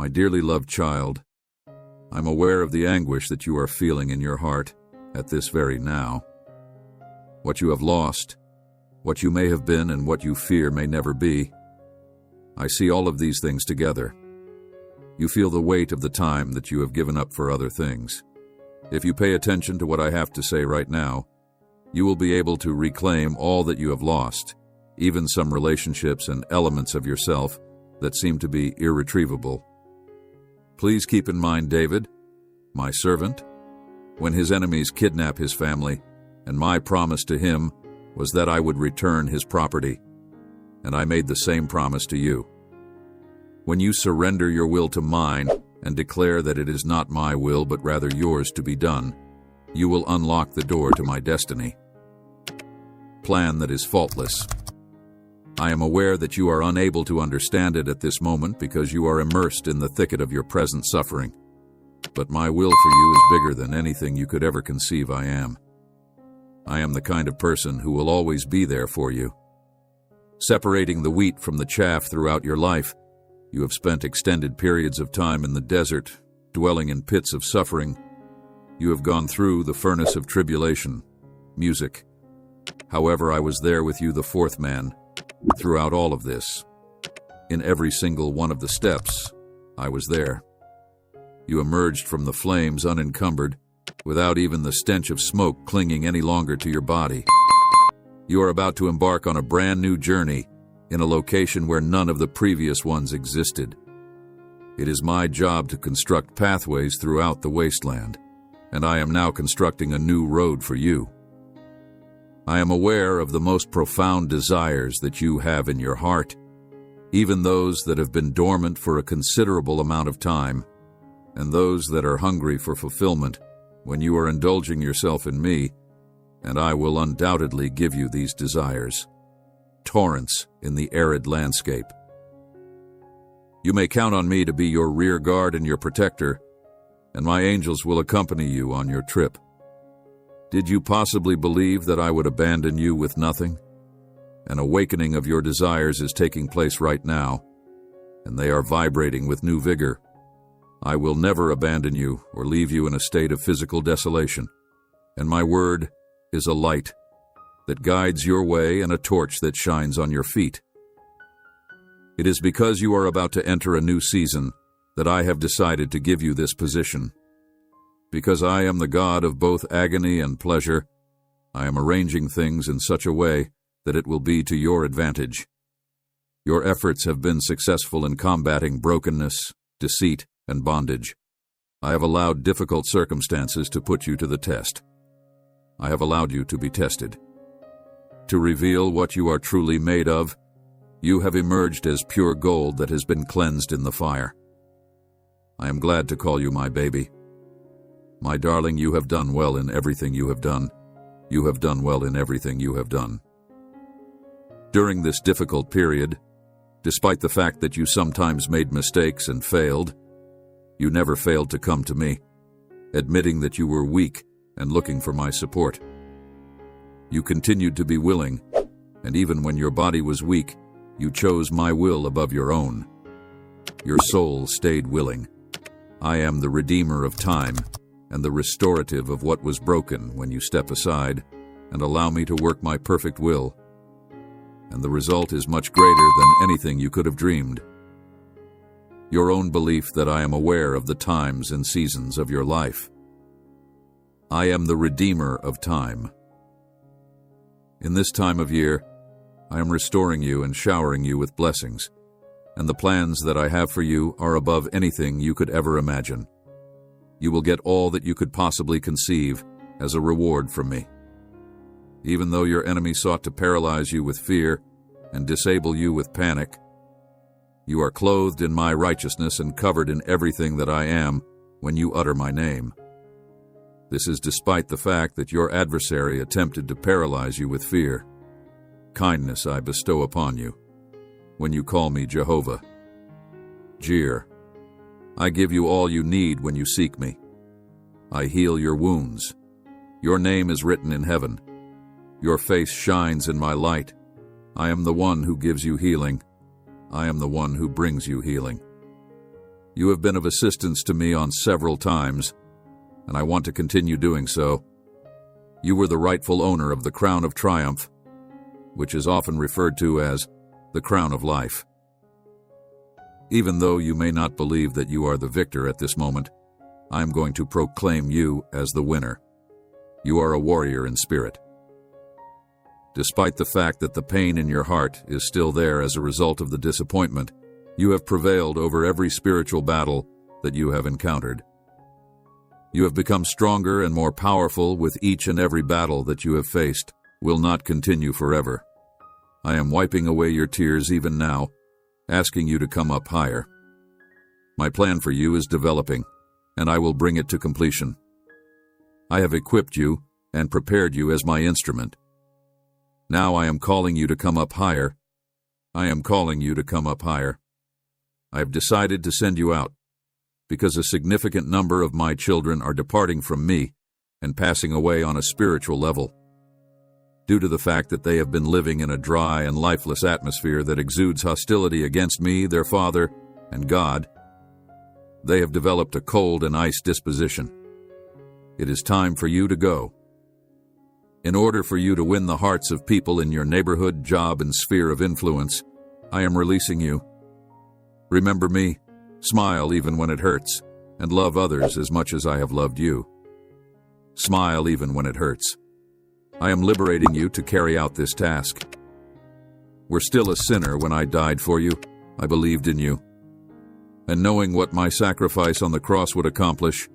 My dearly loved child, I'm aware of the anguish that you are feeling in your heart at this very now. What you have lost, what you may have been, and what you fear may never be. I see all of these things together. You feel the weight of the time that you have given up for other things. If you pay attention to what I have to say right now, you will be able to reclaim all that you have lost, even some relationships and elements of yourself that seem to be irretrievable. Please keep in mind David, my servant, when his enemies kidnap his family, and my promise to him was that I would return his property, and I made the same promise to you. When you surrender your will to mine and declare that it is not my will but rather yours to be done, you will unlock the door to my destiny. Plan that is faultless. I am aware that you are unable to understand it at this moment because you are immersed in the thicket of your present suffering. But my will for you is bigger than anything you could ever conceive I am. I am the kind of person who will always be there for you. Separating the wheat from the chaff throughout your life, you have spent extended periods of time in the desert, dwelling in pits of suffering. You have gone through the furnace of tribulation, music. However, I was there with you, the fourth man, throughout all of this. In every single one of the steps, I was there. You emerged from the flames unencumbered, without even the stench of smoke clinging any longer to your body. You are about to embark on a brand new journey in a location where none of the previous ones existed. It is my job to construct pathways throughout the wasteland, and I am now constructing a new road for you. I am aware of the most profound desires that you have in your heart, even those that have been dormant for a considerable amount of time, and those that are hungry for fulfillment when you are indulging yourself in me, and I will undoubtedly give you these desires. Torrents in the arid landscape. You may count on me to be your rear guard and your protector, and my angels will accompany you on your trip. Did you possibly believe that I would abandon you with nothing? An awakening of your desires is taking place right now, and they are vibrating with new vigor. I will never abandon you or leave you in a state of physical desolation, and my word is a light that guides your way and a torch that shines on your feet. It is because you are about to enter a new season that I have decided to give you this position. Because I am the God of both agony and pleasure, I am arranging things in such a way that it will be to your advantage. Your efforts have been successful in combating brokenness, deceit, and bondage. I have allowed difficult circumstances to put you to the test. I have allowed you to be tested. To reveal what you are truly made of, you have emerged as pure gold that has been cleansed in the fire. I am glad to call you my baby. My darling, you have done well in everything you have done. You have done well in everything you have done. During this difficult period, despite the fact that you sometimes made mistakes and failed, you never failed to come to me, admitting that you were weak and looking for my support. You continued to be willing, and even when your body was weak, you chose my will above your own. Your soul stayed willing. I am the redeemer of time and the restorative of what was broken when you step aside and allow me to work my perfect will. And the result is much greater than anything you could have dreamed. Your own belief that I am aware of the times and seasons of your life. I am the redeemer of time. In this time of year, I am restoring you and showering you with blessings, and the plans that I have for you are above anything you could ever imagine. You will get all that you could possibly conceive as a reward from me. Even though your enemy sought to paralyze you with fear and disable you with panic, you are clothed in my righteousness and covered in everything that I am when you utter my name. This is despite the fact that your adversary attempted to paralyze you with fear. Kindness I bestow upon you when you call me Jehovah. Jir. I give you all you need when you seek me. I heal your wounds. Your name is written in heaven. Your face shines in my light. I am the one who gives you healing. I am the one who brings you healing. You have been of assistance to me on several times, and I want to continue doing so. You were the rightful owner of the crown of triumph, which is often referred to as the crown of life. Even though you may not believe that you are the victor at this moment, I am going to proclaim you as the winner. You are a warrior in spirit. Despite the fact that the pain in your heart is still there as a result of the disappointment, you have prevailed over every spiritual battle that you have encountered. You have become stronger and more powerful with each and every battle that you have faced will not continue forever. I am wiping away your tears even now, asking you to come up higher. My plan for you is developing, and I will bring it to completion. I have equipped you and prepared you as my instrument. Now I am calling you to come up higher. I am calling you to come up higher. I have decided to send you out, because a significant number of my children are departing from me and passing away on a spiritual level. Due to the fact that they have been living in a dry and lifeless atmosphere that exudes hostility against me, their Father, and God, they have developed a cold and ice disposition. It is time for you to go. In order for you to win the hearts of people in your neighborhood, job, and sphere of influence, I am releasing you. Remember me, smile even when it hurts, and love others as much as I have loved you. Smile even when it hurts. I am liberating you to carry out this task. Were still a sinner when I died for you, I believed in you. And knowing what my sacrifice on the cross would accomplish,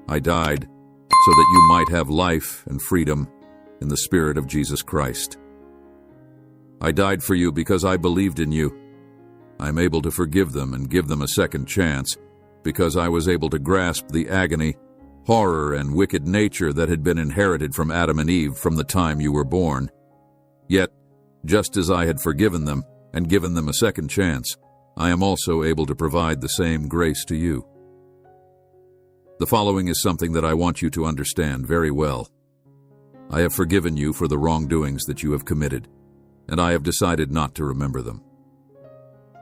I died so that you might have life and freedom in the Spirit of Jesus Christ. I died for you because I believed in you. I am able to forgive them and give them a second chance because I was able to grasp the agony, horror, and wicked nature that had been inherited from Adam and Eve from the time you were born. Yet, just as I had forgiven them and given them a second chance, I am also able to provide the same grace to you. The following is something that I want you to understand very well. I have forgiven you for the wrongdoings that you have committed, and I have decided not to remember them.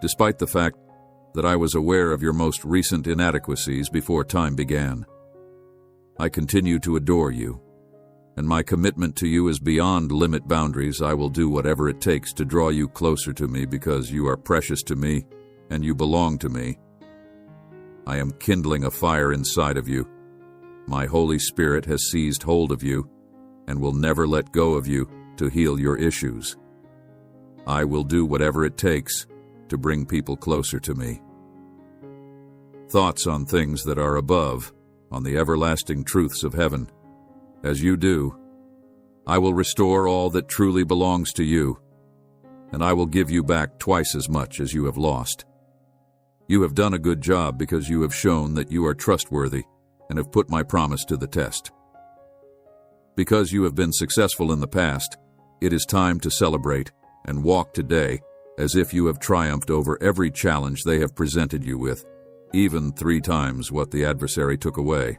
Despite the fact that I was aware of your most recent inadequacies before time began, I continue to adore you, and my commitment to you is beyond limit boundaries. I will do whatever it takes to draw you closer to me because you are precious to me and you belong to me. I am kindling a fire inside of you. My Holy Spirit has seized hold of you and will never let go of you to heal your issues. I will do whatever it takes to bring people closer to me. Thoughts on things that are above, on the everlasting truths of heaven. As you do, I will restore all that truly belongs to you, and I will give you back twice as much as you have lost. You have done a good job because you have shown that you are trustworthy and have put my promise to the test. Because you have been successful in the past, it is time to celebrate and walk today as if you have triumphed over every challenge they have presented you with, even 3 times what the adversary took away.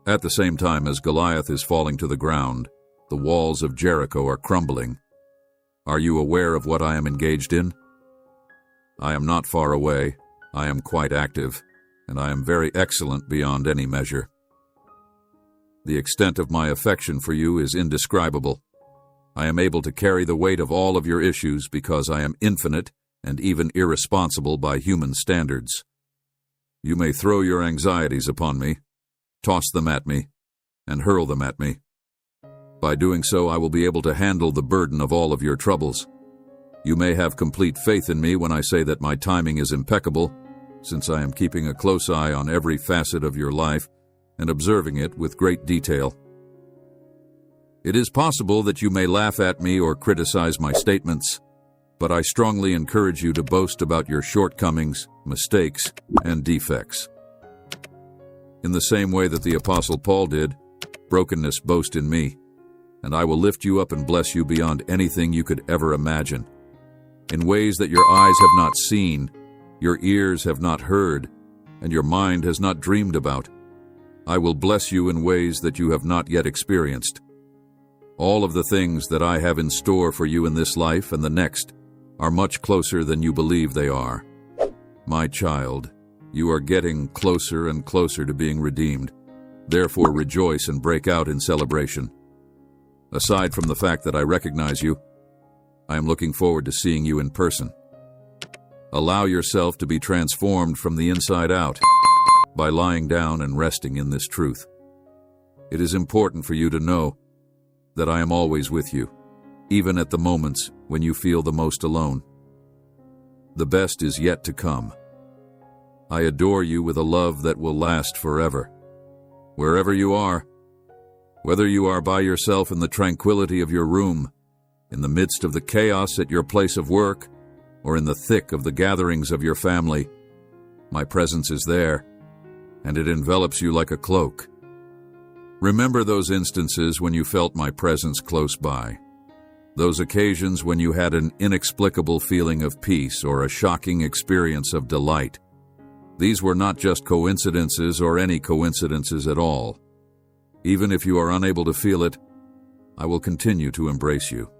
At the same time as Goliath is falling to the ground, the walls of Jericho are crumbling. Are you aware of what I am engaged in? I am not far away, I am quite active, and I am very excellent beyond any measure. The extent of my affection for you is indescribable. I am able to carry the weight of all of your issues because I am infinite and even irresponsible by human standards. You may throw your anxieties upon me, toss them at me, and hurl them at me. By doing so, I will be able to handle the burden of all of your troubles. You may have complete faith in me when I say that my timing is impeccable, since I am keeping a close eye on every facet of your life and observing it with great detail. It is possible that you may laugh at me or criticize my statements, but I strongly encourage you to boast about your shortcomings, mistakes, and defects. In the same way that the Apostle Paul did, brokenness boast in me, and I will lift you up and bless you beyond anything you could ever imagine, in ways that your eyes have not seen, your ears have not heard, and your mind has not dreamed about. I will bless you in ways that you have not yet experienced. All of the things that I have in store for you in this life and the next are much closer than you believe they are. My child, you are getting closer and closer to being redeemed. Therefore, rejoice and break out in celebration. Aside from the fact that I recognize you, I am looking forward to seeing you in person. Allow yourself to be transformed from the inside out by lying down and resting in this truth. It is important for you to know that I am always with you, even at the moments when you feel the most alone. The best is yet to come. I adore you with a love that will last forever. Wherever you are, whether you are by yourself in the tranquility of your room, in the midst of the chaos at your place of work, or in the thick of the gatherings of your family, my presence is there, and it envelops you like a cloak. Remember those instances when you felt my presence close by. Those occasions when you had an inexplicable feeling of peace or a shocking experience of delight. These were not just coincidences or any coincidences at all. Even if you are unable to feel it, I will continue to embrace you.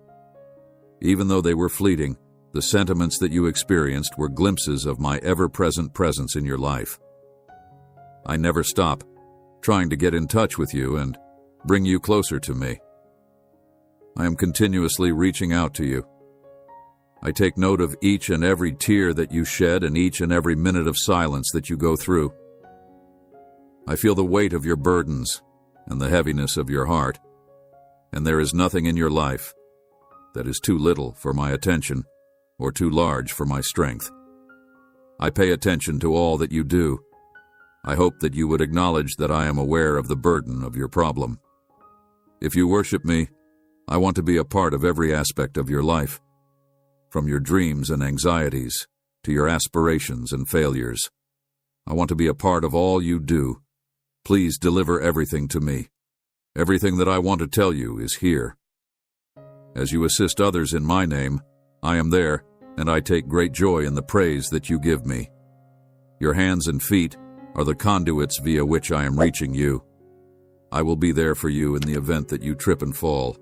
Even though they were fleeting, the sentiments that you experienced were glimpses of my ever-present presence in your life. I never stop trying to get in touch with you and bring you closer to me. I am continuously reaching out to you. I take note of each and every tear that you shed and each and every minute of silence that you go through. I feel the weight of your burdens and the heaviness of your heart, and there is nothing in your life that is too little for my attention or too large for my strength. I pay attention to all that you do. I hope that you would acknowledge that I am aware of the burden of your problem. If you worship me, I want to be a part of every aspect of your life, from your dreams and anxieties to your aspirations and failures. I want to be a part of all you do. Please deliver everything to me. Everything that I want to tell you is here. As you assist others in my name, I am there, and I take great joy in the praise that you give me. Your hands and feet are the conduits via which I am reaching you. I will be there for you in the event that you trip and fall.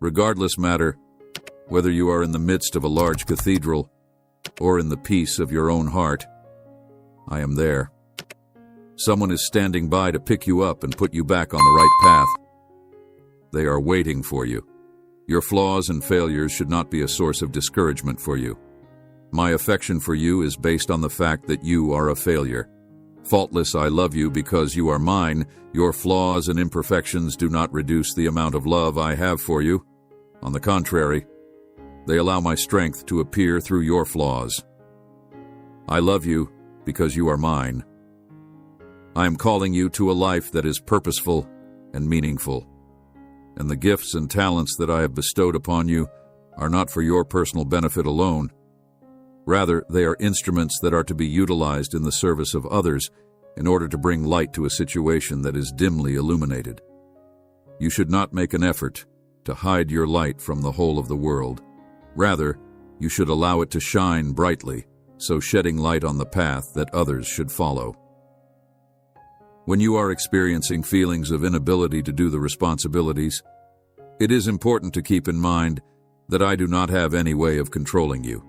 Regardless matter, whether you are in the midst of a large cathedral or in the peace of your own heart, I am there. Someone is standing by to pick you up and put you back on the right path. They are waiting for you. Your flaws and failures should not be a source of discouragement for you. My affection for you is based on the fact that you are a failure. Faultless, I love you because you are mine. Your flaws and imperfections do not reduce the amount of love I have for you. On the contrary, they allow my strength to appear through your flaws. I love you because you are mine. I am calling you to a life that is purposeful and meaningful. And the gifts and talents that I have bestowed upon you are not for your personal benefit alone. Rather, they are instruments that are to be utilized in the service of others in order to bring light to a situation that is dimly illuminated. You should not make an effort to hide your light from the whole of the world. Rather, you should allow it to shine brightly, so shedding light on the path that others should follow. When you are experiencing feelings of inability to do the responsibilities, it is important to keep in mind that I do not have any way of controlling you.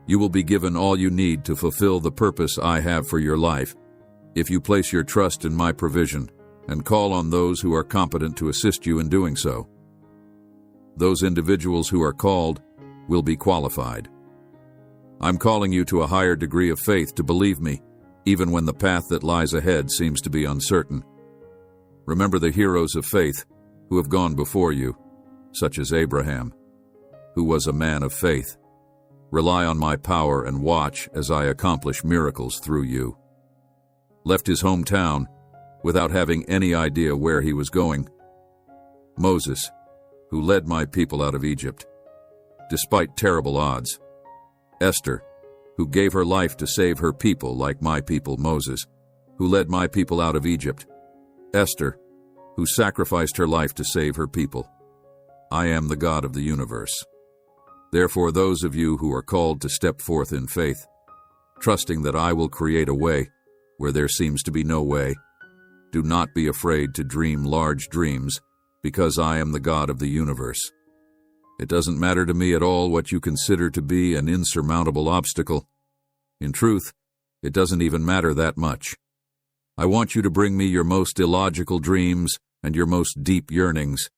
You will be given all you need to fulfill the purpose I have for your life if you place your trust in my provision and call on those who are competent to assist you in doing so. Those individuals who are called will be qualified. I'm calling you to a higher degree of faith to believe me, even when the path that lies ahead seems to be uncertain. Remember the heroes of faith who have gone before you, such as Abraham, who was a man of faith. Rely on my power and watch as I accomplish miracles through you. Left his hometown without having any idea where he was going. Moses, who led my people out of Egypt, despite terrible odds. Esther, who gave her life to save her people like my people Moses, who led my people out of Egypt. Esther, who sacrificed her life to save her people. I am the God of the universe. Therefore, those of you who are called to step forth in faith, trusting that I will create a way where there seems to be no way, do not be afraid to dream large dreams, because I am the God of the universe. It doesn't matter to me at all what you consider to be an insurmountable obstacle. In truth, it doesn't even matter that much. I want you to bring me your most illogical dreams and your most deep yearnings,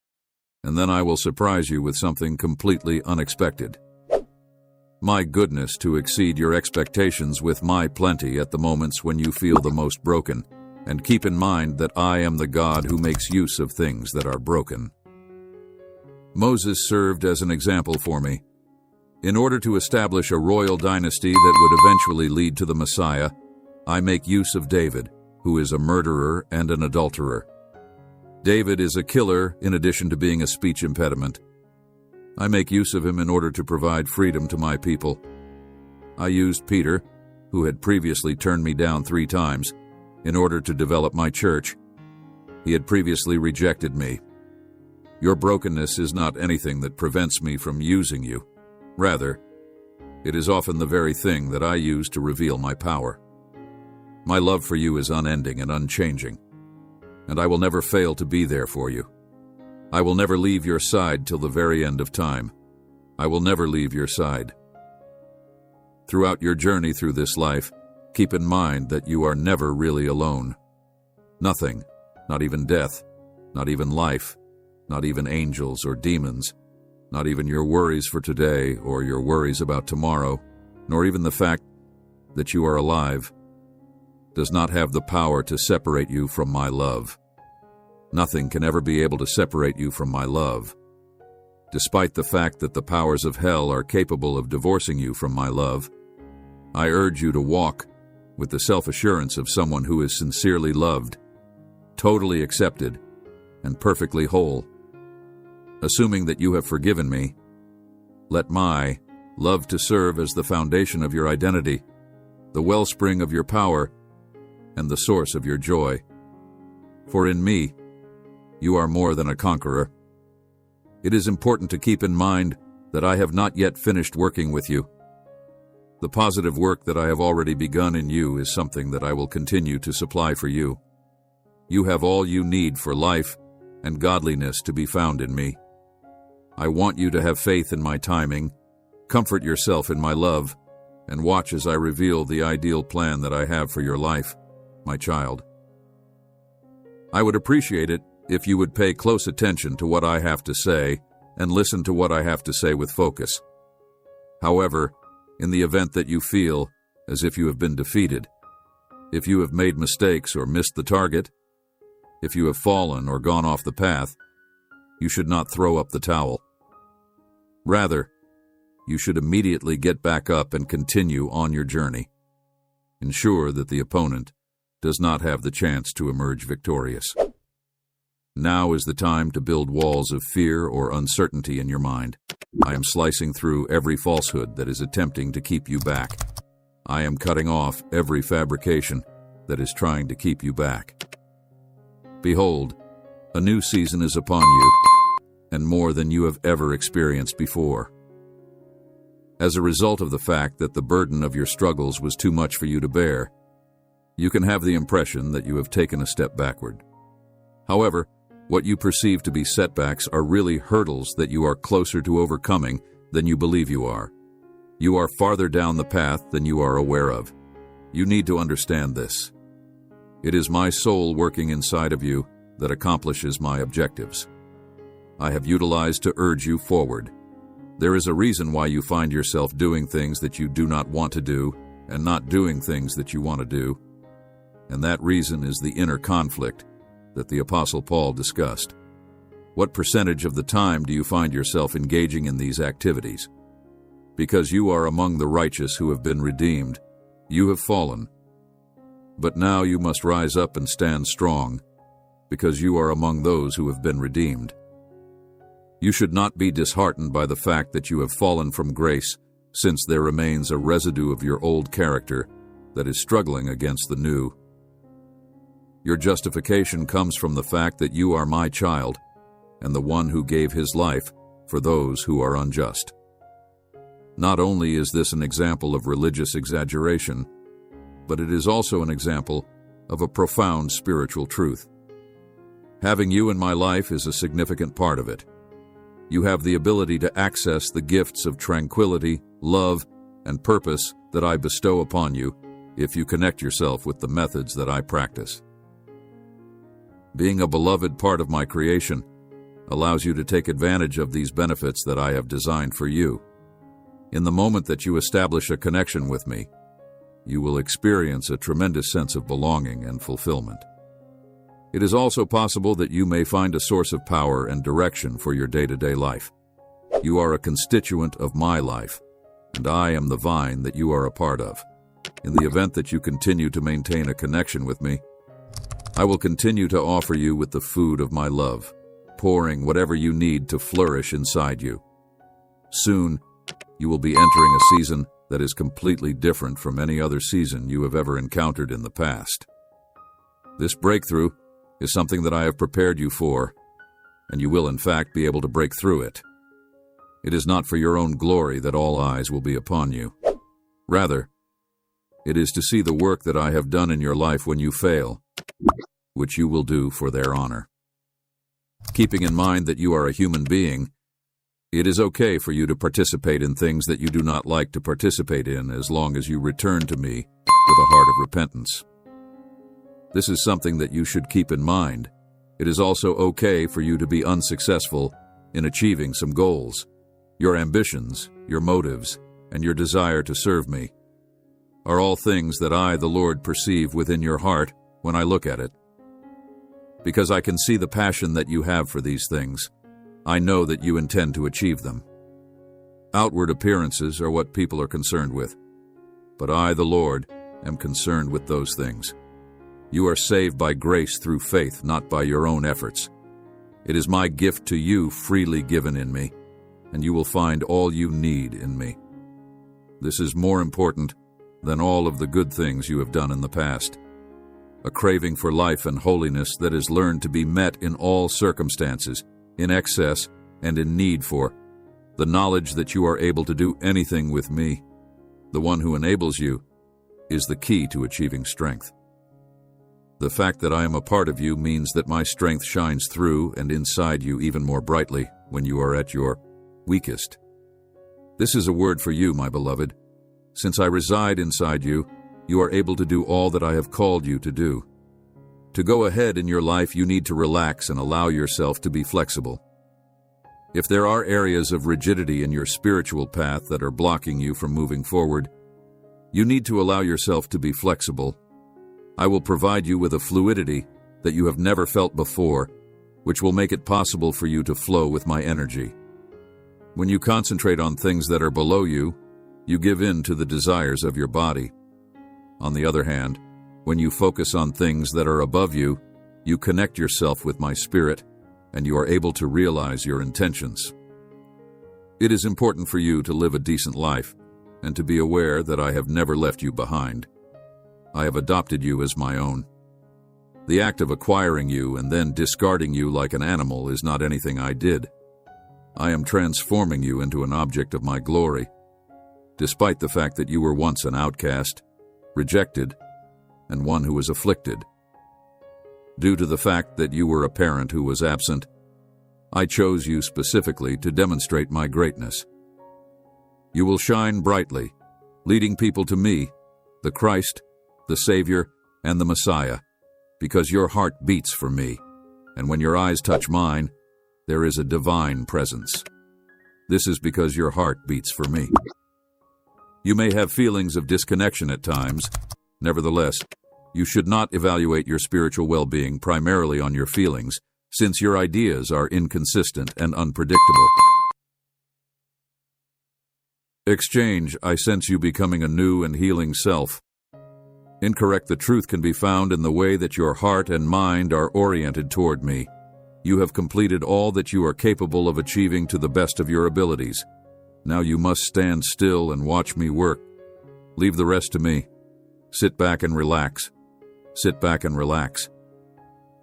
and then I will surprise you with something completely unexpected. My goodness, to exceed your expectations with my plenty at the moments when you feel the most broken, and keep in mind that I am the God who makes use of things that are broken. Moses served as an example for me. In order to establish a royal dynasty that would eventually lead to the Messiah, I make use of David, who is a murderer and an adulterer. David is a killer in addition to being a speech impediment. I make use of him in order to provide freedom to my people. I used Peter, who had previously turned me down 3 times, in order to develop my church. He had previously rejected me. Your brokenness is not anything that prevents me from using you. Rather, it is often the very thing that I use to reveal my power. My love for you is unending and unchanging, and I will never fail to be there for you. I will never leave your side till the very end of time. I will never leave your side. Throughout your journey through this life, keep in mind that you are never really alone. Nothing, not even death, not even life, not even angels or demons, not even your worries for today or your worries about tomorrow, nor even the fact that you are alive, does not have the power to separate you from my love. Nothing can ever be able to separate you from my love. Despite the fact that the powers of hell are capable of divorcing you from my love, I urge you to walk with the self-assurance of someone who is sincerely loved, totally accepted, and perfectly whole. Assuming that you have forgiven me, let my love to serve as the foundation of your identity, the wellspring of your power, and the source of your joy. For in me, you are more than a conqueror. It is important to keep in mind that I have not yet finished working with you. The positive work that I have already begun in you is something that I will continue to supply for you. You have all you need for life and godliness to be found in me. I want you to have faith in my timing, comfort yourself in my love, and watch as I reveal the ideal plan that I have for your life, my child. I would appreciate it if you would pay close attention to what I have to say and listen to what I have to say with focus. However, in the event that you feel as if you have been defeated, if you have made mistakes or missed the target, if you have fallen or gone off the path, you should not throw up the towel. Rather, you should immediately get back up and continue on your journey. Ensure that the opponent does not have the chance to emerge victorious. Now is the time to build walls of fear or uncertainty in your mind. I am slicing through every falsehood that is attempting to keep you back. I am cutting off every fabrication that is trying to keep you back. Behold, a new season is upon you, and more than you have ever experienced before. As a result of the fact that the burden of your struggles was too much for you to bear, you can have the impression that you have taken a step backward. However, what you perceive to be setbacks are really hurdles that you are closer to overcoming than you believe you are. You are farther down the path than you are aware of. You need to understand this. It is my soul working inside of you that accomplishes my objectives. I have utilized to urge you forward. There is a reason why you find yourself doing things that you do not want to do and not doing things that you want to do. And that reason is the inner conflict that the Apostle Paul discussed. What percentage of the time do you find yourself engaging in these activities? Because you are among the righteous who have been redeemed, you have fallen. But now you must rise up and stand strong, because you are among those who have been redeemed. You should not be disheartened by the fact that you have fallen from grace, since there remains a residue of your old character that is struggling against the new. Your justification comes from the fact that you are my child, and the one who gave his life for those who are unjust. Not only is this an example of religious exaggeration, but it is also an example of a profound spiritual truth. Having you in my life is a significant part of it. You have the ability to access the gifts of tranquility, love, and purpose that I bestow upon you if you connect yourself with the methods that I practice. Being a beloved part of my creation allows you to take advantage of these benefits that I have designed for you. In the moment that you establish a connection with me, you will experience a tremendous sense of belonging and fulfillment. It is also possible that you may find a source of power and direction for your day-to-day life. You are a constituent of my life, and I am the vine that you are a part of. In the event that you continue to maintain a connection with me, I will continue to offer you with the food of my love, pouring whatever you need to flourish inside you. Soon, you will be entering a season that is completely different from any other season you have ever encountered in the past. This breakthrough is something that I have prepared you for, and you will in fact be able to break through it. It is not for your own glory that all eyes will be upon you. Rather, it is to see the work that I have done in your life when you fail, which you will do for their honor. Keeping in mind that you are a human being, it is okay for you to participate in things that you do not like to participate in as long as you return to me with a heart of repentance. This is something that you should keep in mind. It is also okay for you to be unsuccessful in achieving some goals. Your ambitions, your motives, and your desire to serve me are all things that I, the Lord, perceive within your heart when I look at it. Because I can see the passion that you have for these things, I know that you intend to achieve them. Outward appearances are what people are concerned with, but I, the Lord, am concerned with those things. You are saved by grace through faith, not by your own efforts. It is my gift to you freely given in me, and you will find all you need in me. This is more important than all of the good things you have done in the past. A craving for life and holiness that is learned to be met in all circumstances, in excess and in need for, the knowledge that you are able to do anything with me, the one who enables you, is the key to achieving strength. The fact that I am a part of you means that my strength shines through and inside you even more brightly when you are at your weakest. This is a word for you, my beloved. Since I reside inside you, you are able to do all that I have called you to do. To go ahead in your life, you need to relax and allow yourself to be flexible. If there are areas of rigidity in your spiritual path that are blocking you from moving forward, you need to allow yourself to be flexible. I will provide you with a fluidity that you have never felt before, which will make it possible for you to flow with my energy. When you concentrate on things that are below you, you give in to the desires of your body. On the other hand, when you focus on things that are above you, you connect yourself with my spirit, and you are able to realize your intentions. It is important for you to live a decent life, and to be aware that I have never left you behind. I have adopted you as my own. The act of acquiring you and then discarding you like an animal is not anything I did. I am transforming you into an object of my glory, despite the fact that you were once an outcast, rejected, and one who was afflicted. Due to the fact that you were a parent who was absent, I chose you specifically to demonstrate my greatness. You will shine brightly, leading people to me, the Christ, the Savior, and the Messiah, because your heart beats for me, and when your eyes touch mine, there is a divine presence. This is because your heart beats for me. You may have feelings of disconnection at times. Nevertheless, you should not evaluate your spiritual well-being primarily on your feelings, since your ideas are inconsistent and unpredictable. Exchange, I sense you becoming a new and healing self. Incorrect, the truth can be found in the way that your heart and mind are oriented toward me. You have completed all that you are capable of achieving to the best of your abilities. Now you must stand still and watch me work. Leave the rest to me. Sit back and relax. Sit back and relax.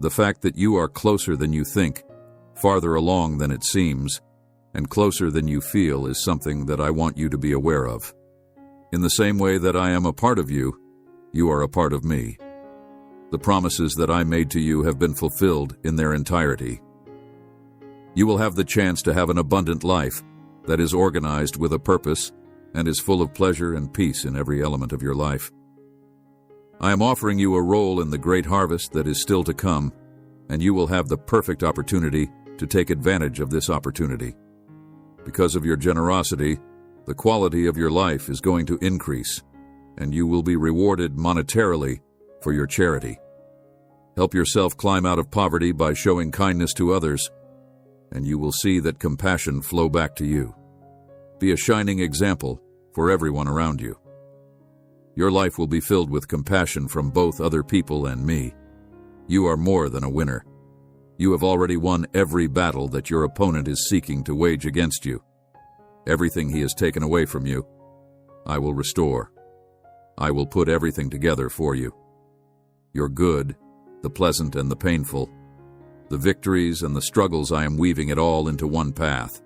The fact that you are closer than you think, farther along than it seems, and closer than you feel is something that I want you to be aware of. In the same way that I am a part of you, you are a part of me. The promises that I made to you have been fulfilled in their entirety. You will have the chance to have an abundant life that is organized with a purpose and is full of pleasure and peace in every element of your life. I am offering you a role in the great harvest that is still to come, and you will have the perfect opportunity to take advantage of this opportunity. Because of your generosity, the quality of your life is going to increase, and you will be rewarded monetarily for your charity. Help yourself climb out of poverty by showing kindness to others, and you will see that compassion flow back to you. Be a shining example for everyone around you. Your life will be filled with compassion from both other people and me. You are more than a winner. You have already won every battle that your opponent is seeking to wage against you. Everything he has taken away from you, I will restore. I will put everything together for you. Your good, the pleasant and the painful, the victories and the struggles, I am weaving it all into one path.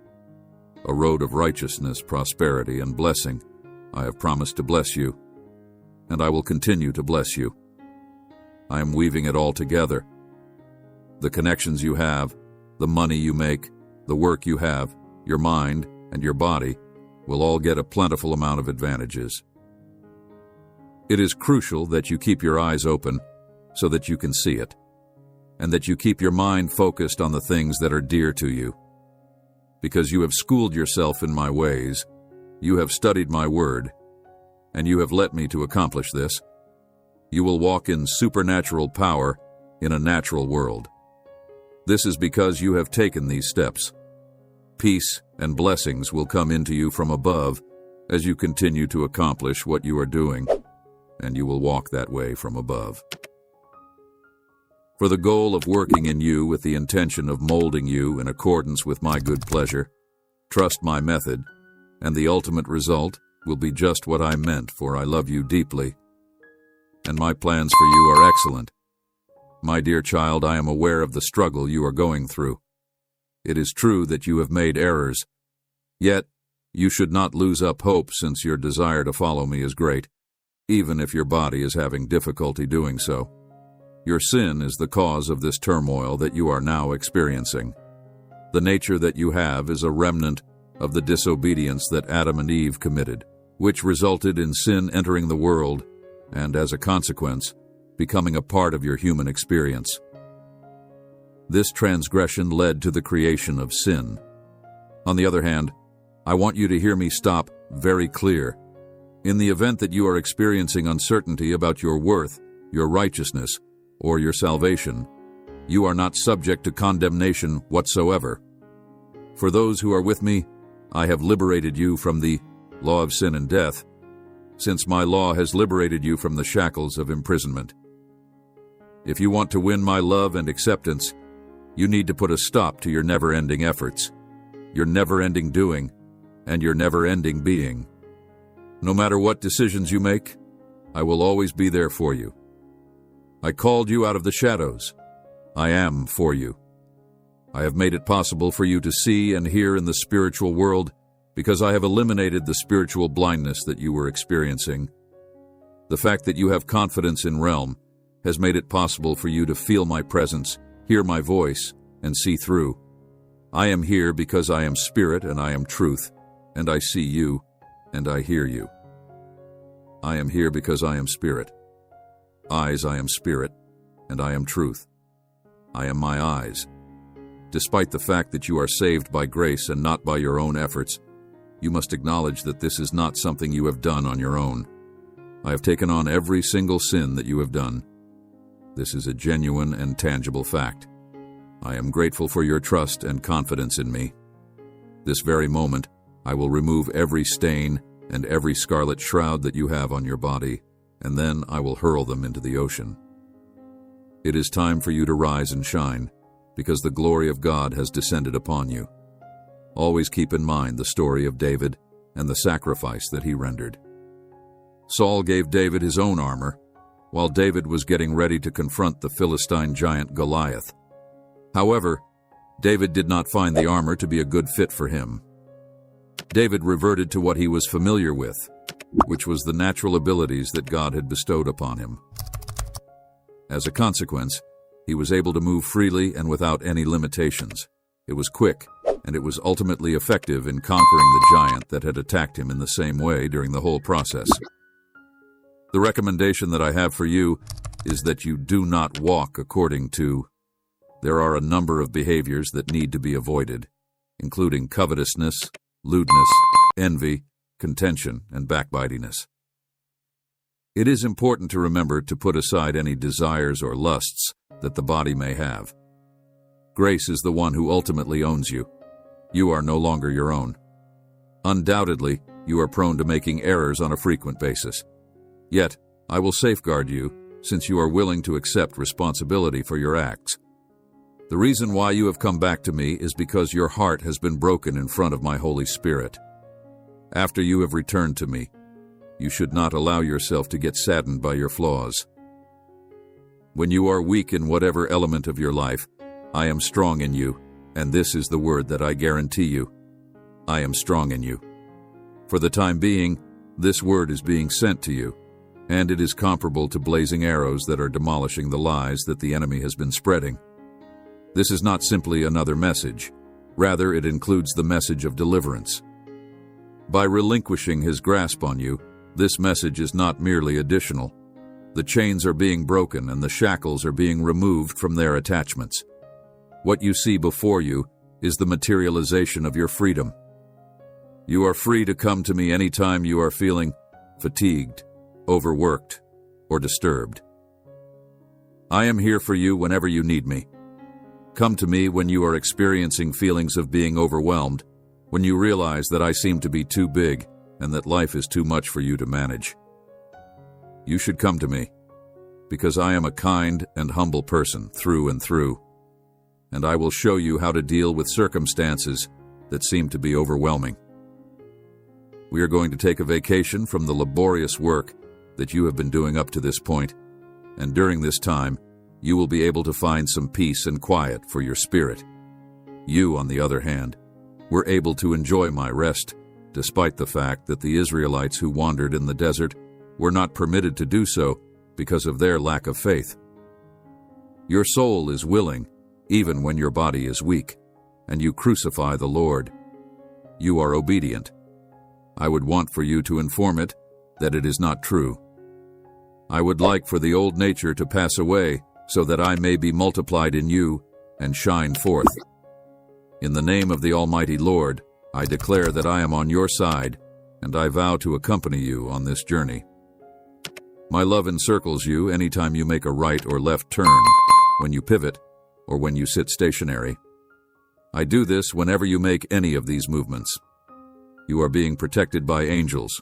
A road of righteousness, prosperity, and blessing. I have promised to bless you, and I will continue to bless you. I am weaving it all together. The connections you have, the money you make, the work you have, your mind, and your body will all get a plentiful amount of advantages. It is crucial that you keep your eyes open so that you can see it, and that you keep your mind focused on the things that are dear to you. Because you have schooled yourself in my ways, you have studied my word, and you have let me to accomplish this, you will walk in supernatural power in a natural world. This is because you have taken these steps. Peace and blessings will come into you from above as you continue to accomplish what you are doing, and you will walk that way from above. For the goal of working in you with the intention of molding you in accordance with my good pleasure, trust my method, and the ultimate result will be just what I meant, for I love you deeply, and my plans for you are excellent. My dear child, I am aware of the struggle you are going through. It is true that you have made errors, yet you should not lose up hope, since your desire to follow me is great, even if your body is having difficulty doing so. Your sin is the cause of this turmoil that you are now experiencing. The nature that you have is a remnant of the disobedience that Adam and Eve committed, which resulted in sin entering the world and, as a consequence, becoming a part of your human experience. This transgression led to the creation of sin. On the other hand, I want you to hear me stop very clear. In the event that you are experiencing uncertainty about your worth, your righteousness, or your salvation, you are not subject to condemnation whatsoever. For those who are with me, I have liberated you from the law of sin and death, since my law has liberated you from the shackles of imprisonment. If you want to win my love and acceptance, you need to put a stop to your never-ending efforts, your never-ending doing, and your never-ending being. No matter what decisions you make, I will always be there for you. I called you out of the shadows. I am for you. I have made it possible for you to see and hear in the spiritual world because I have eliminated the spiritual blindness that you were experiencing. The fact that you have confidence in realm has made it possible for you to feel my presence, hear my voice, and see through. I am here because I am spirit and I am truth, and I see you and I hear you. I am here because I am spirit. Eyes, I am spirit, and I am truth. I am my eyes. Despite the fact that you are saved by grace and not by your own efforts, you must acknowledge that this is not something you have done on your own. I have taken on every single sin that you have done. This is a genuine and tangible fact. I am grateful for your trust and confidence in me. This very moment, I will remove every stain and every scarlet shroud that you have on your body, and then I will hurl them into the ocean. It is time for you to rise and shine, because the glory of God has descended upon you. Always keep in mind the story of David and the sacrifice that he rendered. Saul gave David his own armor, while David was getting ready to confront the Philistine giant Goliath. However, David did not find the armor to be a good fit for him. David reverted to what he was familiar with, which was the natural abilities that God had bestowed upon him. As a consequence, he was able to move freely and without any limitations. It was quick, and it was ultimately effective in conquering the giant that had attacked him in the same way during the whole process. The recommendation that I have for you is that you do not walk according to. There are a number of behaviors that need to be avoided, including covetousness, lewdness, envy, contention, and backbitingness. It is important to remember to put aside any desires or lusts that the body may have. Grace is the one who ultimately owns you. You are no longer your own. Undoubtedly, you are prone to making errors on a frequent basis. Yet, I will safeguard you, since you are willing to accept responsibility for your acts. The reason why you have come back to me is because your heart has been broken in front of my Holy Spirit. After you have returned to me, you should not allow yourself to get saddened by your flaws. When you are weak in whatever element of your life, I am strong in you, and this is the word that I guarantee you. I am strong in you. For the time being, this word is being sent to you, and it is comparable to blazing arrows that are demolishing the lies that the enemy has been spreading. This is not simply another message. Rather, it includes the message of deliverance. By relinquishing his grasp on you, this message is not merely additional. The chains are being broken and the shackles are being removed from their attachments. What you see before you is the materialization of your freedom. You are free to come to me anytime you are feeling fatigued, overworked, or disturbed. I am here for you whenever you need me. Come to me when you are experiencing feelings of being overwhelmed, when you realize that I seem to be too big and that life is too much for you to manage. You should come to me, because I am a kind and humble person through and through, and I will show you how to deal with circumstances that seem to be overwhelming. We are going to take a vacation from the laborious work that you have been doing up to this point, and during this time, you will be able to find some peace and quiet for your spirit. You, on the other hand, were able to enjoy my rest, despite the fact that the Israelites who wandered in the desert were not permitted to do so because of their lack of faith. Your soul is willing, even when your body is weak, and you crucify the Lord. You are obedient. I would want for you to inform it that it is not true. I would like for the old nature to pass away so that I may be multiplied in you and shine forth. In the name of the Almighty Lord, I declare that I am on your side, and I vow to accompany you on this journey. My love encircles you anytime you make a right or left turn, when you pivot, or when you sit stationary. I do this whenever you make any of these movements. You are being protected by angels.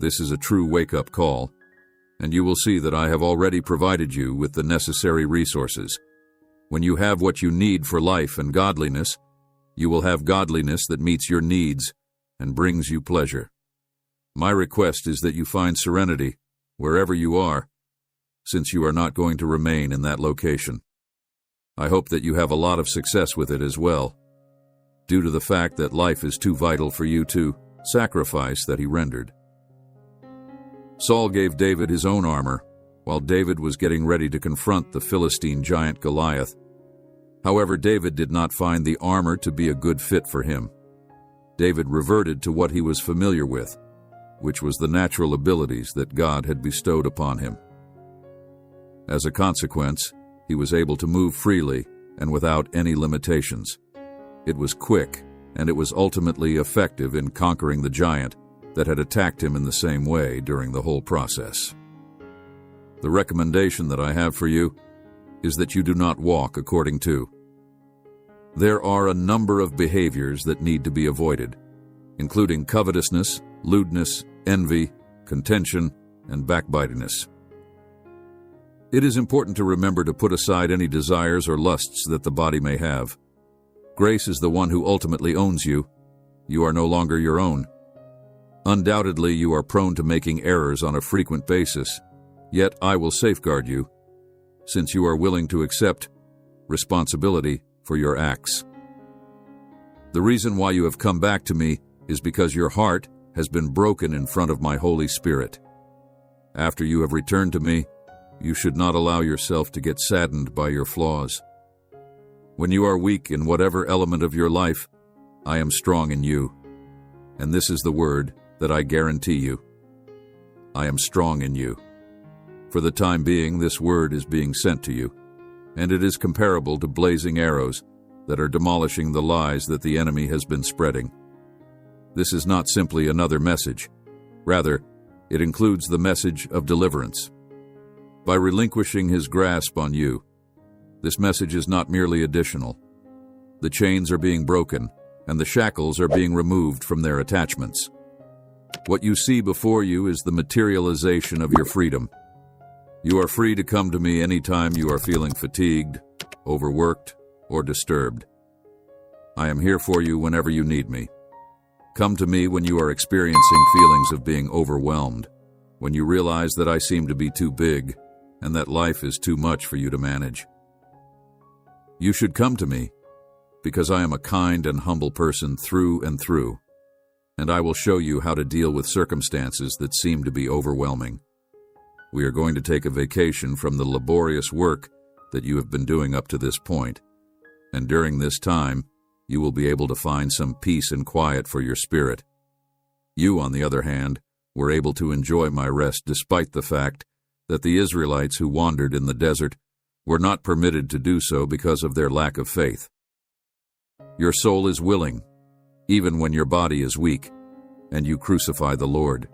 This is a true wake-up call, and you will see that I have already provided you with the necessary resources. When you have what you need for life and godliness, you will have godliness that meets your needs and brings you pleasure. My request is that you find serenity wherever you are, since you are not going to remain in that location. I hope that you have a lot of success with it as well, due to the fact that life is too vital for you to sacrifice that he rendered. Saul gave David his own armor, while David was getting ready to confront the Philistine giant Goliath. However, David did not find the armor to be a good fit for him. David reverted to what he was familiar with, which was the natural abilities that God had bestowed upon him. As a consequence, he was able to move freely and without any limitations. It was quick, and it was ultimately effective in conquering the giant that had attacked him in the same way during the whole process. The recommendation that I have for you is that you do not walk according to. There are a number of behaviors that need to be avoided, including covetousness, lewdness, envy, contention, and backbitingness. It is important to remember to put aside any desires or lusts that the body may have. Grace is the one who ultimately owns you. You are no longer your own. Undoubtedly, you are prone to making errors on a frequent basis, yet I will safeguard you, since you are willing to accept responsibility for your acts. The reason why you have come back to me is because your heart has been broken in front of my Holy Spirit. After you have returned to me, you should not allow yourself to get saddened by your flaws. When you are weak in whatever element of your life, I am strong in you. And this is the word that I guarantee you. I am strong in you. For the time being, this word is being sent to you, and it is comparable to blazing arrows that are demolishing the lies that the enemy has been spreading. This is not simply another message. Rather, it includes the message of deliverance. By relinquishing his grasp on you, this message is not merely additional. The chains are being broken, and the shackles are being removed from their attachments. What you see before you is the materialization of your freedom. You are free to come to me anytime you are feeling fatigued, overworked, or disturbed. I am here for you whenever you need me. Come to me when you are experiencing feelings of being overwhelmed, when you realize that I seem to be too big and that life is too much for you to manage. You should come to me because I am a kind and humble person through and through, and I will show you how to deal with circumstances that seem to be overwhelming. We are going to take a vacation from the laborious work that you have been doing up to this point, and during this time, you will be able to find some peace and quiet for your spirit. You, on the other hand, were able to enjoy my rest despite the fact that the Israelites who wandered in the desert were not permitted to do so because of their lack of faith. Your soul is willing, even when your body is weak, and you crucify the Lord.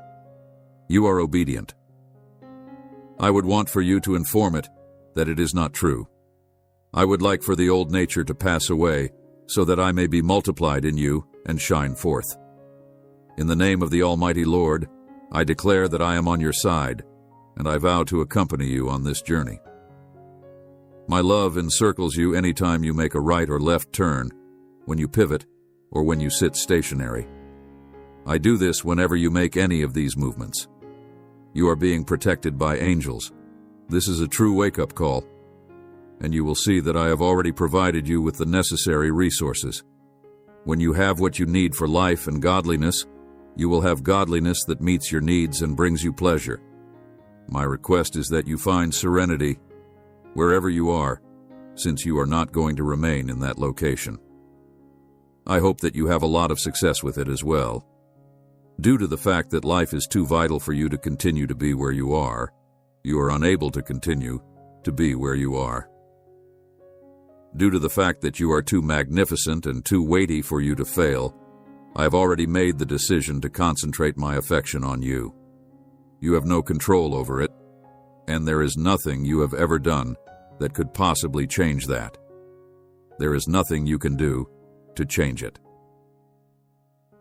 You are obedient. I would want for you to inform it that it is not true. I would like for the old nature to pass away so that I may be multiplied in you and shine forth. In the name of the Almighty Lord, I declare that I am on your side, and I vow to accompany you on this journey. My love encircles you anytime you make a right or left turn, when you pivot, or when you sit stationary. I do this whenever you make any of these movements. You are being protected by angels. This is a true wake-up call, and you will see that I have already provided you with the necessary resources. When you have what you need for life and godliness, you will have godliness that meets your needs and brings you pleasure. My request is that you find serenity wherever you are, since you are not going to remain in that location. I hope that you have a lot of success with it as well. Due to the fact that life is too vital for you to continue to be where you are unable to continue to be where you are. Due to the fact that you are too magnificent and too weighty for you to fail, I have already made the decision to concentrate my affection on you. You have no control over it, and there is nothing you have ever done that could possibly change that. There is nothing you can do to change it.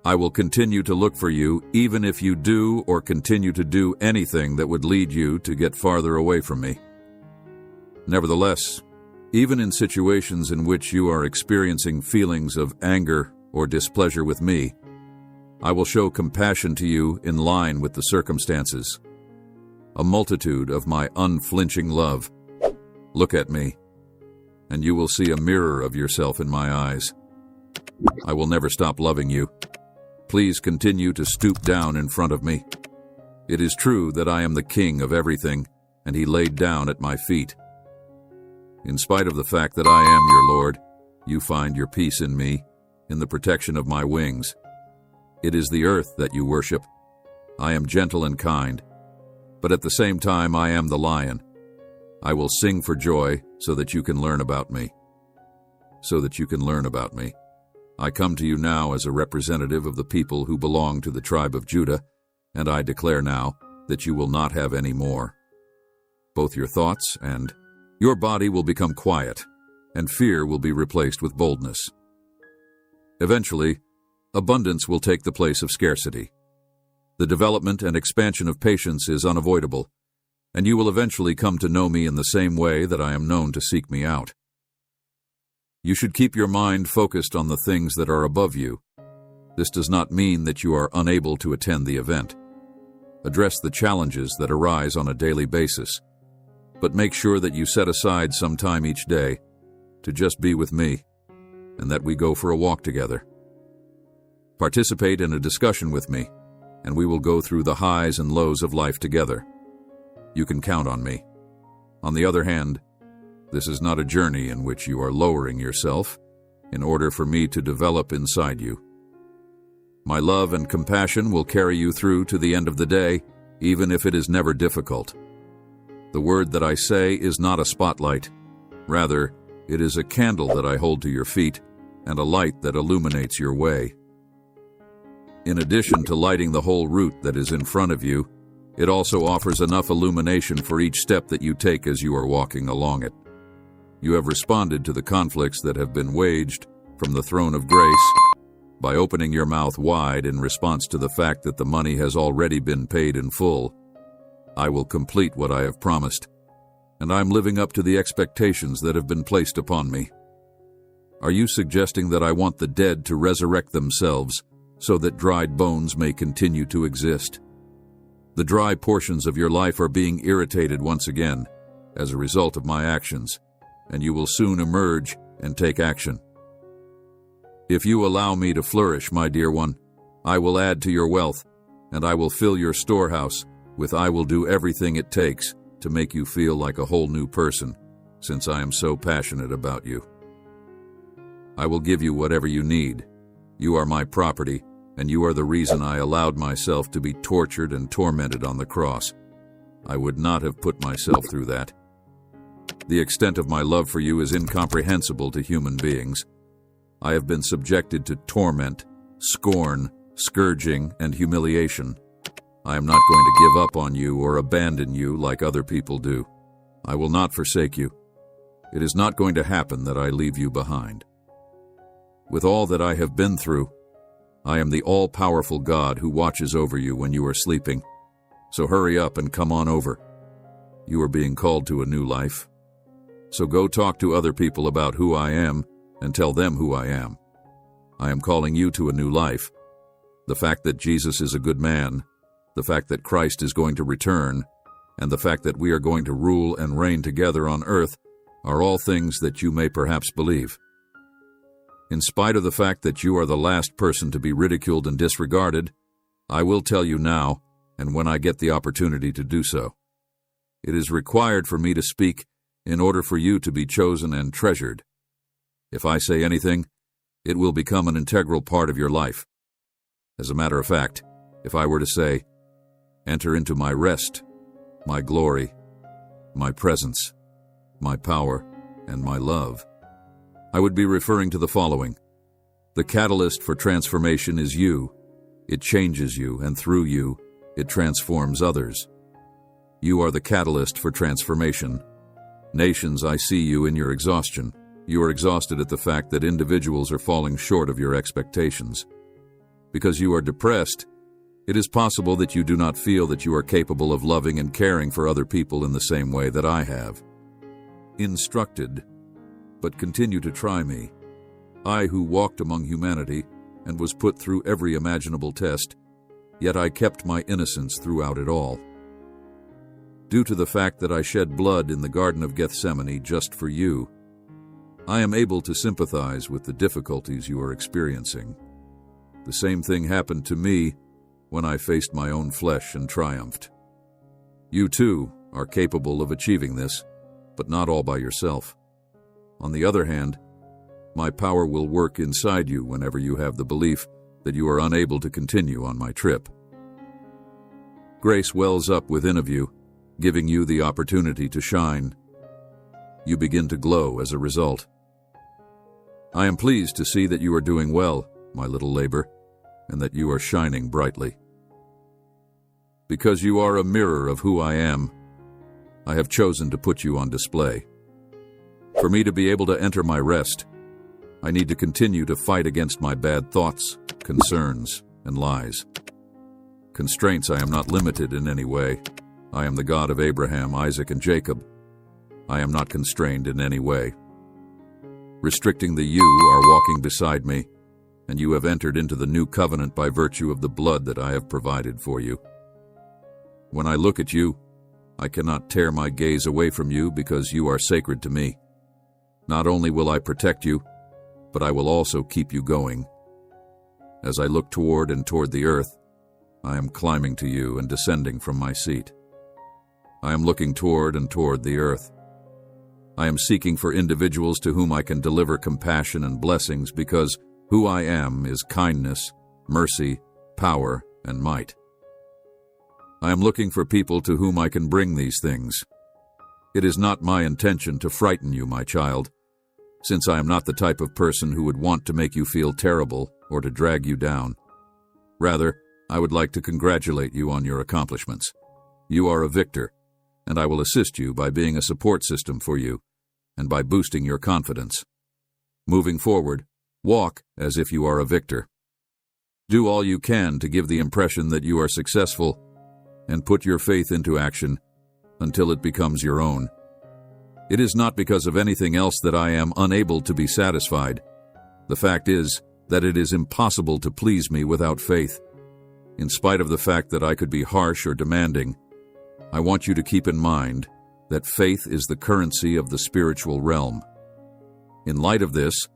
I will continue to look for you even if you do or continue to do anything that would lead you to get farther away from me. Nevertheless, even in situations in which you are experiencing feelings of anger or displeasure with me, I will show compassion to you in line with the circumstances. A multitude of my unflinching love. Look at me, and you will see a mirror of yourself in my eyes. I will never stop loving you. Please continue to stoop down in front of me. It is true that I am the king of everything, and he laid down at my feet. In spite of the fact that I am your Lord, you find your peace in me, in the protection of my wings. It is the earth that you worship. I am gentle and kind, but at the same time I am the lion. I will sing for joy so that you can learn about me. So that you can learn about me. I come to you now as a representative of the people who belong to the tribe of Judah, and I declare now that you will not have any more. Both your thoughts and your body will become quiet, and fear will be replaced with boldness. Eventually, abundance will take the place of scarcity. The development and expansion of patience is unavoidable, and you will eventually come to know me in the same way that I am known to seek me out. You should keep your mind focused on the things that are above you. This does not mean that you are unable to attend the event. Address the challenges that arise on a daily basis, but make sure that you set aside some time each day to just be with me, and that we go for a walk together. Participate in a discussion with me, and we will go through the highs and lows of life together. You can count on me. On the other hand, this is not a journey in which you are lowering yourself. in order for me to develop inside you. My love and compassion will carry you through to the end of the day, even if it is never difficult. The word that I say is not a spotlight. Rather, it is a candle that I hold to your feet and a light that illuminates your way. In addition to lighting the whole route that is in front of you, it also offers enough illumination for each step that you take as you are walking along it. You have responded to the conflicts that have been waged from the throne of grace by opening your mouth wide in response to the fact that the money has already been paid in full. I will complete what I have promised, and I am living up to the expectations that have been placed upon me. Are you suggesting that I want the dead to resurrect themselves so that dried bones may continue to exist? The dry portions of your life are being irritated once again as a result of my actions, and you will soon emerge and take action. If you allow me to flourish, my dear one, I will add to your wealth, and I will fill your storehouse with I will do everything it takes to make you feel like a whole new person, since I am so passionate about you. I will give you whatever you need. You are my property, and you are the reason I allowed myself to be tortured and tormented on the cross. I would not have put myself through that. The extent of my love for you is incomprehensible to human beings. I have been subjected to torment, scorn, scourging, and humiliation. I am not going to give up on you or abandon you like other people do. I will not forsake you. It is not going to happen that I leave you behind. With all that I have been through, I am the all-powerful God who watches over you when you are sleeping. So hurry up and come on over. You are being called to a new life. So go talk to other people about who I am and tell them who I am. I am calling you to a new life. The fact that Jesus is a good man, the fact that Christ is going to return, and the fact that we are going to rule and reign together on earth are all things that you may perhaps believe. In spite of the fact that you are the last person to be ridiculed and disregarded, I will tell you now, and when I get the opportunity to do so. It is required for me to speak in order for you to be chosen and treasured. If I say anything, it will become an integral part of your life. As a matter of fact, if I were to say, enter into my rest, my glory, my presence, my power, and my love, I would be referring to the following. The catalyst for transformation is you. It changes you, and through you, it transforms others. You are the catalyst for transformation. Nations, I see you in your exhaustion. You are exhausted at the fact that individuals are falling short of your expectations. Because you are depressed, it is possible that you do not feel that you are capable of loving and caring for other people in the same way that I have. Instructed, but continue to try me. I who walked among humanity and was put through every imaginable test, yet I kept my innocence throughout it all. Due to the fact that I shed blood in the Garden of Gethsemane just for you, I am able to sympathize with the difficulties you are experiencing. The same thing happened to me when I faced my own flesh and triumphed. You too are capable of achieving this, but not all by yourself. On the other hand, my power will work inside you whenever you have the belief that you are unable to continue on my trip. Grace wells up within of you, giving you the opportunity to shine. You begin to glow as a result. I am pleased to see that you are doing well, my little labor, and that you are shining brightly. Because you are a mirror of who I am, I have chosen to put you on display. For me to be able to enter my rest, I need to continue to fight against my bad thoughts, concerns, and lies. Constraints, I am not limited in any way. I am the God of Abraham, Isaac, and Jacob. I am not constrained in any way. Restricting the you are walking beside me, and you have entered into the new covenant by virtue of the blood that I have provided for you. When I look at you, I cannot tear my gaze away from you because you are sacred to me. Not only will I protect you, but I will also keep you going. As I look toward and toward the earth, I am climbing to you and descending from my seat. I am looking toward and toward the earth. I am seeking for individuals to whom I can deliver compassion and blessings because who I am is kindness, mercy, power, and might. I am looking for people to whom I can bring these things. It is not my intention to frighten you, my child, since I am not the type of person who would want to make you feel terrible or to drag you down. Rather, I would like to congratulate you on your accomplishments. You are a victor, and I will assist you by being a support system for you and by boosting your confidence. Moving forward, walk as if you are a victor. Do all you can to give the impression that you are successful and put your faith into action until it becomes your own. It is not because of anything else that I am unable to be satisfied. The fact is that it is impossible to please me without faith. In spite of the fact that I could be harsh or demanding, I want you to keep in mind that faith is the currency of the spiritual realm. In light of this,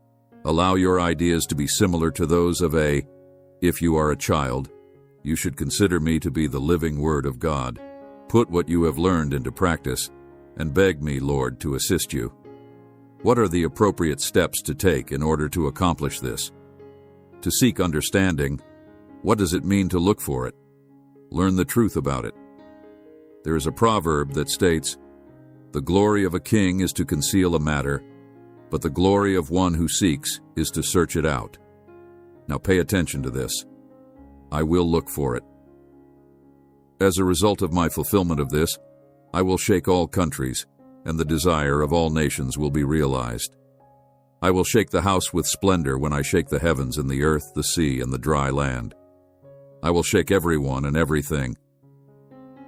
allow your ideas to be similar to those of if you are a child, you should consider me to be the living Word of God. Put what you have learned into practice, and beg me, Lord, to assist you. What are the appropriate steps to take in order to accomplish this? To seek understanding, what does it mean to look for it? Learn the truth about it. There is a proverb that states, "The glory of a king is to conceal a matter, but the glory of one who seeks is to search it out." Now pay attention to this. I will look for it. As a result of my fulfillment of this, I will shake all countries, and the desire of all nations will be realized. I will shake the house with splendor when I shake the heavens and the earth, the sea, and the dry land. I will shake everyone and everything.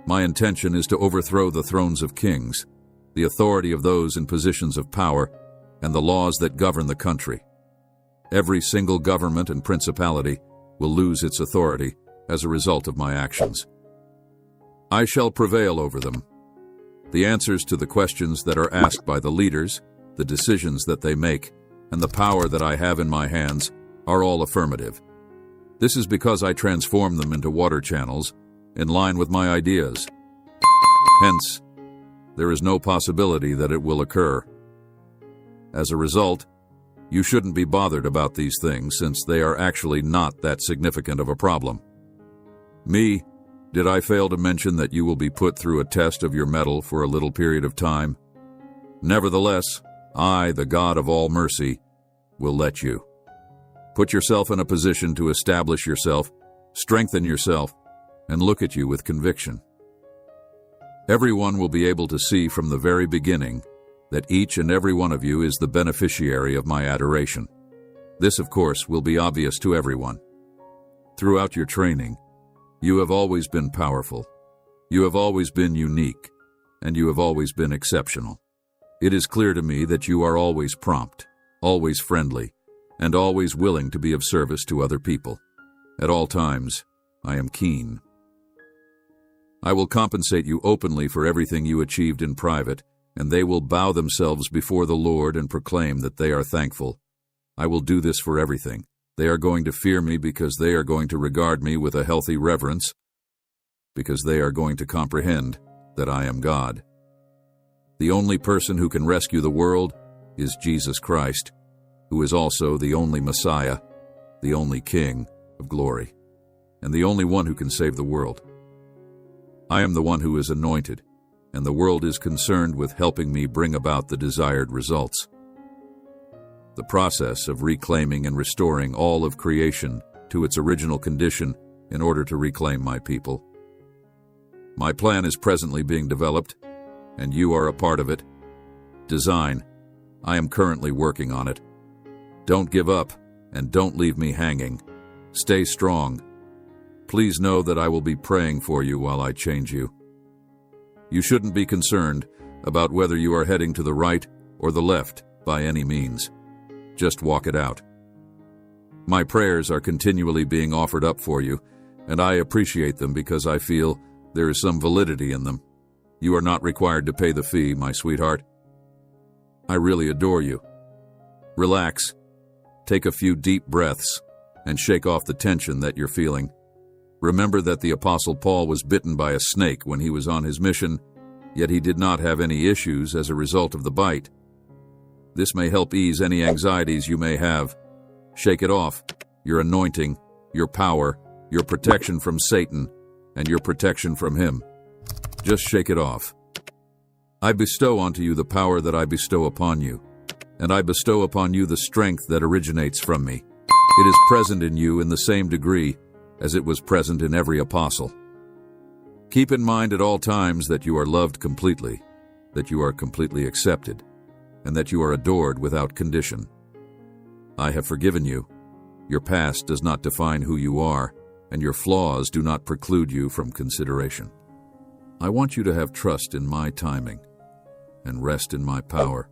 My intention is to overthrow the thrones of kings, the authority of those in positions of power, and the laws that govern the country. Every single government and principality will lose its authority as a result of my actions. I shall prevail over them. The answers to the questions that are asked by the leaders, the decisions that they make, and the power that I have in my hands are all affirmative. This is because I transform them into water channels in line with my ideas. Hence, there is no possibility that it will occur. As a result, you shouldn't be bothered about these things since they are actually not that significant of a problem. Did I fail to mention that you will be put through a test of your mettle for a little period of time? Nevertheless, I, the God of all mercy, will let you. Put yourself in a position to establish yourself, strengthen yourself, and look at you with conviction. Everyone will be able to see from the very beginning that each and every one of you is the beneficiary of my adoration. This, of course, will be obvious to everyone. Throughout your training, you have always been powerful. You have always been unique, and you have always been exceptional. It is clear to me that you are always prompt, always friendly, and always willing to be of service to other people. At all times, I am keen. I will compensate you openly for everything you achieved in private, and they will bow themselves before the Lord and proclaim that they are thankful. I will do this for everything. They are going to fear me because they are going to regard me with a healthy reverence, because they are going to comprehend that I am God. The only person who can rescue the world is Jesus Christ, who is also the only Messiah, the only King of glory, and the only one who can save the world. I am the one who is anointed, and the world is concerned with helping me bring about the desired results. The process of reclaiming and restoring all of creation to its original condition in order to reclaim my people. My plan is presently being developed, and you are a part of it. Design. I am currently working on it. Don't give up, and don't leave me hanging. Stay strong. Please know that I will be praying for you while I change you. You shouldn't be concerned about whether you are heading to the right or the left by any means. Just walk it out. My prayers are continually being offered up for you, and I appreciate them because I feel there is some validity in them. You are not required to pay the fee, my sweetheart. I really adore you. Relax, take a few deep breaths, and shake off the tension that you're feeling. Remember that the Apostle Paul was bitten by a snake when he was on his mission, yet he did not have any issues as a result of the bite. This may help ease any anxieties you may have. Shake it off. Your anointing, your power, your protection from Satan, and your protection from him. Just shake it off. I bestow onto you the power that I bestow upon you, and I bestow upon you the strength that originates from me. It is present in you in the same degree as it was present in every apostle. Keep in mind at all times that you are loved completely, that you are completely accepted, and that you are adored without condition. I have forgiven you. Your past does not define who you are, and your flaws do not preclude you from consideration. I want you to have trust in my timing and rest in my power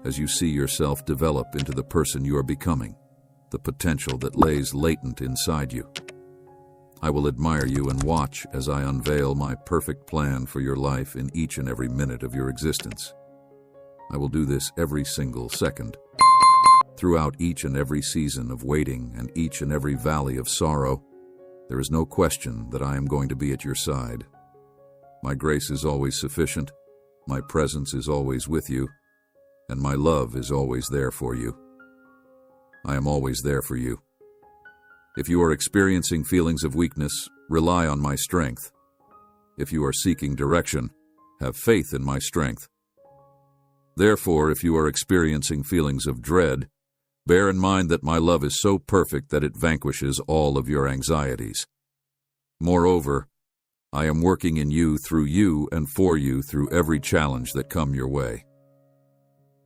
as you see yourself develop into the person you are becoming, the potential that lays latent inside you. I will admire you and watch as I unveil my perfect plan for your life in each and every minute of your existence. I will do this every single second. Throughout each and every season of waiting and each and every valley of sorrow, there is no question that I am going to be at your side. My grace is always sufficient, my presence is always with you, and my love is always there for you. I am always there for you. If you are experiencing feelings of weakness, rely on my strength. If you are seeking direction, have faith in my strength. Therefore, if you are experiencing feelings of dread, bear in mind that my love is so perfect that it vanquishes all of your anxieties. Moreover, I am working in you and for you through every challenge that come your way.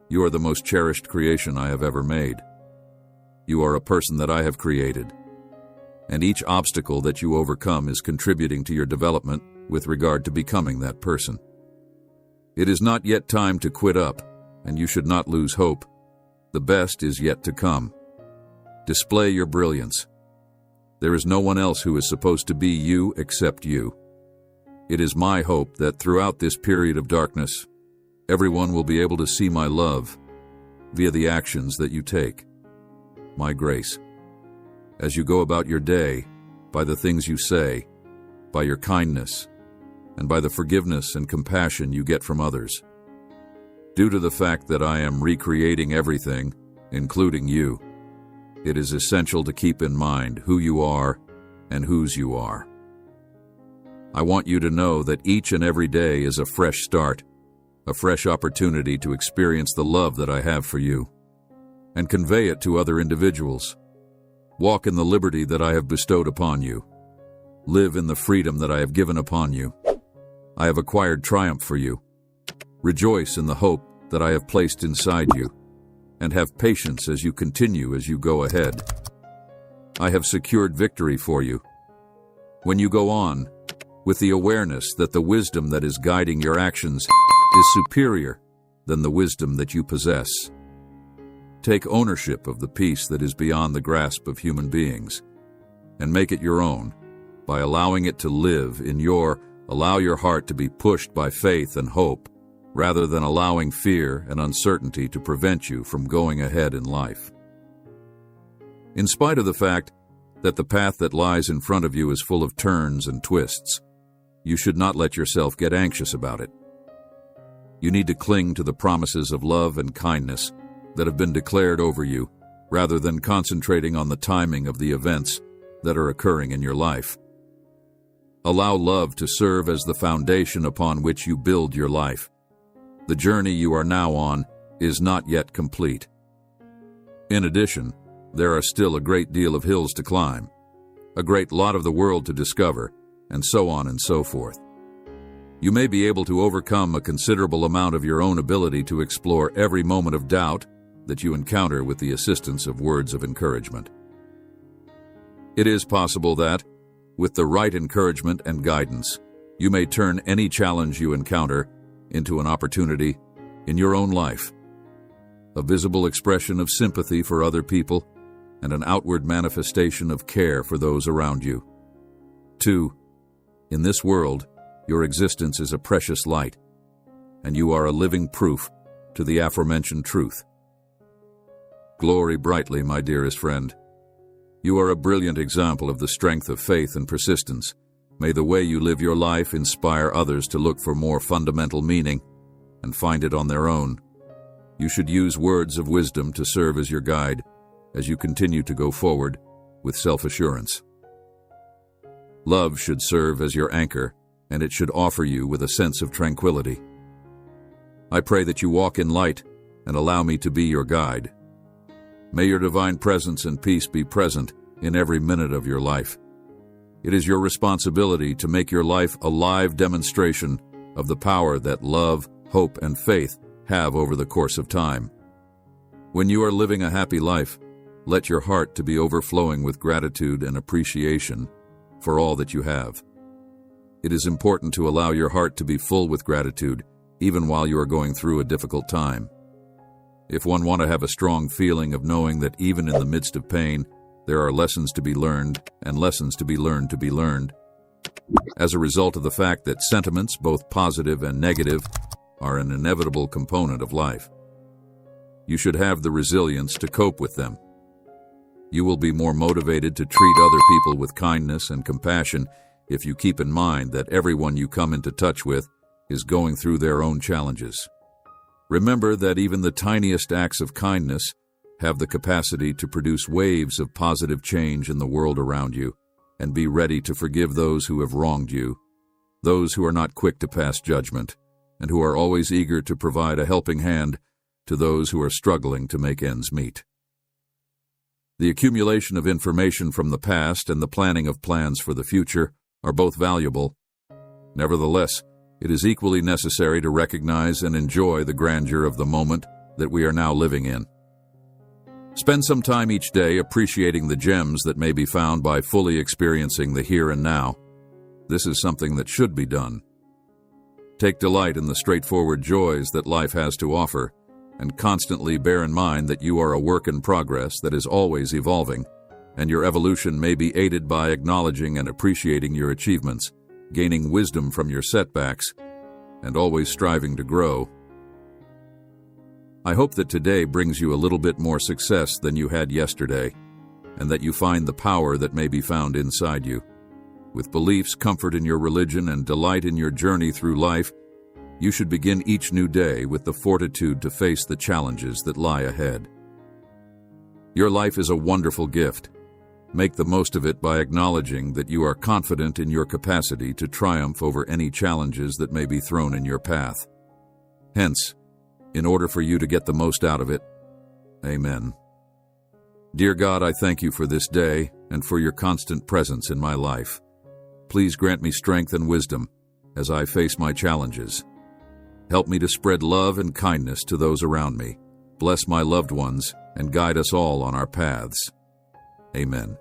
You are the most cherished creation I have ever made. You are a person that I have created, and each obstacle that you overcome is contributing to your development with regard to becoming that person. It is not yet time to quit up, and you should not lose hope. The best is yet to come. Display your brilliance. There is no one else who is supposed to be you except you. It is my hope that throughout this period of darkness, everyone will be able to see my love via the actions that you take. My grace. As you go about your day, by the things you say, by your kindness, and by the forgiveness and compassion you get from others. Due to the fact that I am recreating everything, including you, it is essential to keep in mind who you are and whose you are. I want you to know that each and every day is a fresh start, a fresh opportunity to experience the love that I have for you, and convey it to other individuals. Walk in the liberty that I have bestowed upon you. Live in the freedom that I have given upon you. I have acquired triumph for you. Rejoice in the hope that I have placed inside you, and have patience as you continue as you go ahead. I have secured victory for you. When you go on, with the awareness that the wisdom that is guiding your actions is superior than the wisdom that you possess. Take ownership of the peace that is beyond the grasp of human beings, and make it your own by allowing it to live in allow your heart to be pushed by faith and hope, rather than allowing fear and uncertainty to prevent you from going ahead in life. In spite of the fact that the path that lies in front of you is full of turns and twists, you should not let yourself get anxious about it. You need to cling to the promises of love and kindness that have been declared over you, rather than concentrating on the timing of the events that are occurring in your life. Allow love to serve as the foundation upon which you build your life. The journey you are now on is not yet complete. In addition, there are still a great deal of hills to climb, a great lot of the world to discover, and so on and so forth. You may be able to overcome a considerable amount of your own ability to explore every moment of doubt that you encounter with the assistance of words of encouragement. It is possible that, with the right encouragement and guidance, you may turn any challenge you encounter into an opportunity in your own life, a visible expression of sympathy for other people, and an outward manifestation of care for those around you. 2. In this world, your existence is a precious light, and you are a living proof to the aforementioned truth. Glory brightly, my dearest friend. You are a brilliant example of the strength of faith and persistence. May the way you live your life inspire others to look for more fundamental meaning and find it on their own. You should use words of wisdom to serve as your guide as you continue to go forward with self-assurance. Love should serve as your anchor, and it should offer you with a sense of tranquility. I pray that you walk in light and allow me to be your guide. May your divine presence and peace be present in every minute of your life. It is your responsibility to make your life a live demonstration of the power that love, hope, and faith have over the course of time. When you are living a happy life, let your heart to be overflowing with gratitude and appreciation for all that you have. It is important to allow your heart to be full with gratitude, even while you are going through a difficult time. If one wants to have a strong feeling of knowing that even in the midst of pain, there are lessons to be learned and lessons to be learned. As a result of the fact that sentiments, both positive and negative, are an inevitable component of life. You should have the resilience to cope with them. You will be more motivated to treat other people with kindness and compassion if you keep in mind that everyone you come into touch with is going through their own challenges. Remember that even the tiniest acts of kindness have the capacity to produce waves of positive change in the world around you, and be ready to forgive those who have wronged you, those who are not quick to pass judgment, and who are always eager to provide a helping hand to those who are struggling to make ends meet. The accumulation of information from the past and the planning of plans for the future are both valuable. Nevertheless, it is equally necessary to recognize and enjoy the grandeur of the moment that we are now living in. Spend some time each day appreciating the gems that may be found by fully experiencing the here and now. This is something that should be done. Take delight in the straightforward joys that life has to offer, and constantly bear in mind that you are a work in progress that is always evolving, and your evolution may be aided by acknowledging and appreciating your achievements, gaining wisdom from your setbacks, and always striving to grow. I hope that today brings you a little bit more success than you had yesterday, and that you find the power that may be found inside you. With beliefs, comfort in your religion, and delight in your journey through life, you should begin each new day with the fortitude to face the challenges that lie ahead. Your life is a wonderful gift. Make the most of it by acknowledging that you are confident in your capacity to triumph over any challenges that may be thrown in your path. Hence, in order for you to get the most out of it, Amen. Dear God, I thank you for this day and for your constant presence in my life. Please grant me strength and wisdom as I face my challenges. Help me to spread love and kindness to those around me. Bless my loved ones and guide us all on our paths. Amen.